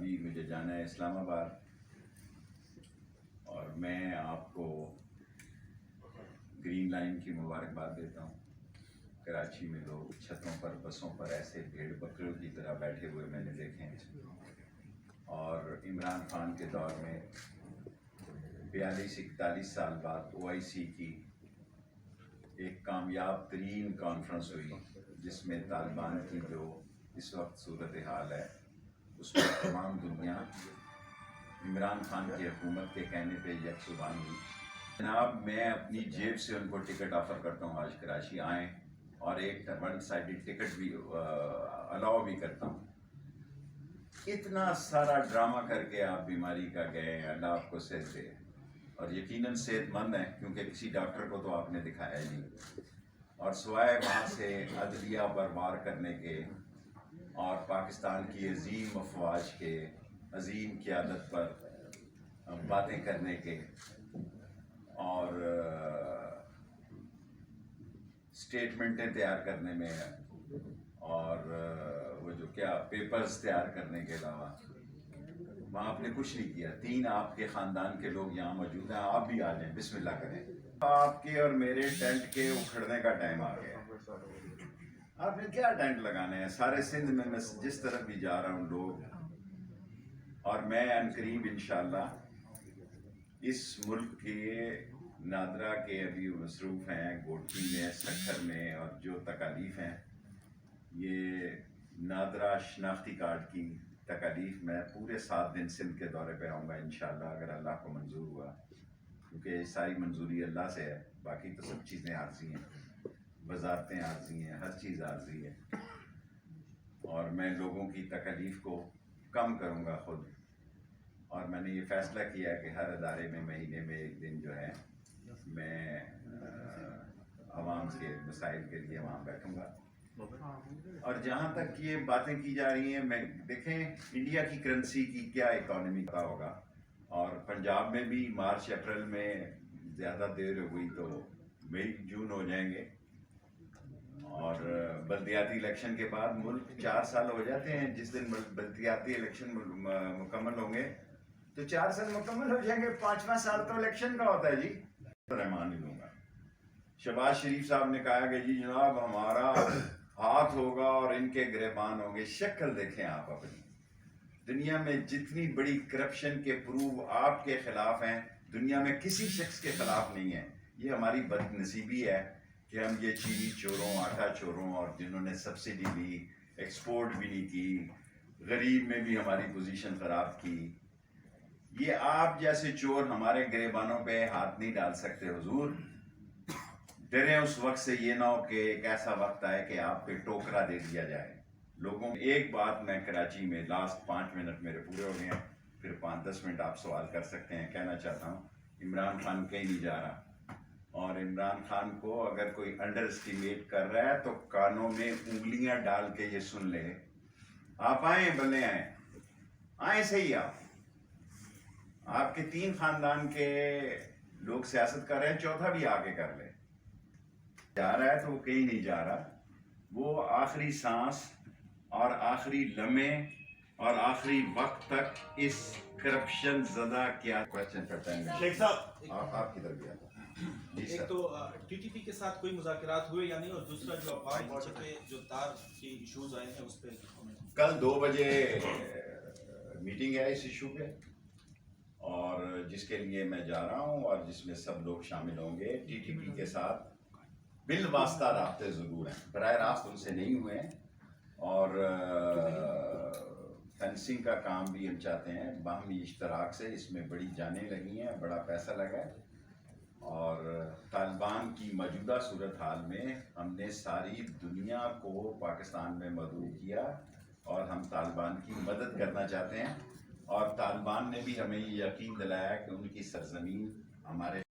ابھی مجھے جانا ہے اسلام آباد، اور میں آپ کو گرین لائن کی مبارکباد دیتا ہوں۔ کراچی میں لوگ چھتوں پر، بسوں پر ایسے بھیڑ بکریوں کی طرح بیٹھے ہوئے میں نے دیکھے ہیں، اور عمران خان کے دور میں 42-41 سال بعد OIC کی ایک کامیاب ترین کانفرنس ہوئی، جس میں طالبان کی جو اس وقت صورتحال ہے اس میں تمام دنیا عمران خان کی حکومت کے کہنے پہ یک زبان ہوئی۔ جناب، میں اپنی جیب سے ان کو ٹکٹ آفر کرتا ہوں، آج کراچی آئیں، اور ایک ون سائیڈڈ ٹکٹ بھی الاؤ بھی کرتا ہوں۔ اتنا سارا ڈرامہ کر کے آپ بیماری کا گئے، اللہ آپ کو صحت دے، اور یقیناً صحت مند ہیں، کیونکہ کسی ڈاکٹر کو تو آپ نے دکھایا ہی نہیں، اور سوائے وہاں سے عدلیہ پر وار کرنے کے اور پاکستان کی عظیم افواج کے عظیم قیادت پر باتیں کرنے کے، اور سٹیٹمنٹیں تیار کرنے میں، اور وہ جو کیا پیپرز تیار کرنے کے علاوہ وہاں آپ نے کچھ نہیں کیا۔ 3 آپ کے خاندان کے لوگ یہاں موجود ہیں، آپ بھی آ جائیں، بسم اللہ کریں۔ آپ کے اور میرے ٹینٹ کے اکھڑنے کا ٹائم آ گیا۔ آپ نے کیا ٹینٹ لگانے ہیں؟ سارے سندھ میں میں جس طرف بھی جا رہا ہوں لوگ، اور میں عنقریب انشاءاللہ اس ملک کے نادرا کے ابھی مصروف ہیں، گوٹھی میں، سکھر میں، اور جو تکالیف ہیں، یہ نادرا شناختی کارڈ کی تکالیف میں پورے 7 دن سندھ کے دورے پہ آؤں گا انشاءاللہ، اگر اللہ کو منظور ہوا، کیونکہ یہ ساری منظوری اللہ سے ہے، باقی تو سب چیزیں عارضی ہیں، وزارتیں عارضی ہیں، ہر چیز عارضی ہے، اور میں لوگوں کی تکالیف کو کم کروں گا خود، اور میں نے یہ فیصلہ کیا ہے کہ ہر ادارے میں مہینے میں ایک دن جو ہے میں عوام کے مسائل کے لیے وہاں بیٹھوں گا۔ اور جہاں تک یہ باتیں کی جا رہی ہیں، میں دیکھیں انڈیا کی کرنسی کی کیا اکانومی کا ہوگا، اور پنجاب میں بھی مارچ اپریل میں زیادہ دیر ہوئی تو مئی جون ہو جائیں گے، اور بلدیاتی الیکشن کے بعد ملک 4 سال ہو جاتے ہیں، جس دن بلدیاتی الیکشن مکمل ہوں گے تو 4 سال مکمل ہو جائیں گے، 5واں سال تو الیکشن کا ہوتا ہے جی۔ رحمان ہی دوں گا۔ شہباز شریف صاحب نے کہا کہ جی جناب ہمارا ہاتھ ہوگا اور ان کے گریبان ہوں گے۔ شکل دیکھیں آپ اپنی، دنیا میں جتنی بڑی کرپشن کے پروو آپ کے خلاف ہیں، دنیا میں کسی شخص کے خلاف نہیں ہے۔ یہ ہماری بد نصیبی ہے کہ ہم یہ چینی چوروں، آٹا چوروں، اور جنہوں نے سبسڈی لی، ایکسپورٹ بھی نہیں کی، غریب میں بھی ہماری پوزیشن خراب کی، یہ آپ جیسے چور ہمارے گریبانوں پہ ہاتھ نہیں ڈال سکتے۔ حضور ڈریں اس وقت سے، یہ نہ ہو کہ ایک ایسا وقت آئے کہ آپ پہ ٹوکرا دے دیا جائے۔ لوگوں ایک بات میں کراچی میں لاسٹ 5 منٹ میرے پورے ہو گئے ہیں، پھر 5-10 منٹ آپ سوال کر سکتے ہیں، کہنا چاہتا ہوں عمران خان کہیں نہیں جا رہا، اور عمران خان کو اگر کوئی انڈر اسٹیمیٹ کر رہا ہے تو کانوں میں انگلیاں ڈال کے یہ سن لے۔ آپ آئیں، بلے آئیں صحیح، آپ کے 3 خاندان کے لوگ سیاست کر رہے ہیں، 4تھا بھی آگے کر لے۔ جا رہا ہے تو وہ کہیں نہیں جا رہا، وہ آخری سانس اور آخری لمحے اور آخری وقت تک اس کرپشن زدہ کیا کوشچن کرتا ہے۔ شیخ صاحب، آپ کدھر گیا تھا؟ ایک تو ٹی ٹی پی کے ساتھ کوئی مذاکرات ہوئے یا نہیں، اور دوسرا جو افغان بارڈر پہ جو تار کی ایشوز آئے ہیں اس پہ کل 2 بجے میٹنگ ہے اس ایشو پہ، اور جس کے لیے میں جا رہا ہوں اور جس میں سب لوگ شامل ہوں گے۔ ٹی ٹی پی کے ساتھ بالواسطہ رابطے ضرور ہیں، براہ راست ان سے نہیں ہوئے ہیں، اور فینسنگ کا کام بھی ہم چاہتے ہیں باہمی اشتراک سے۔ اس میں بڑی جانیں لگی ہیں، بڑا پیسہ لگا ہے، اور طالبان کی موجودہ صورتحال میں ہم نے ساری دنیا کو پاکستان میں مدعو کیا، اور ہم طالبان کی مدد کرنا چاہتے ہیں، اور طالبان نے بھی ہمیں یہ یقین دلایا کہ ان کی سرزمین ہمارے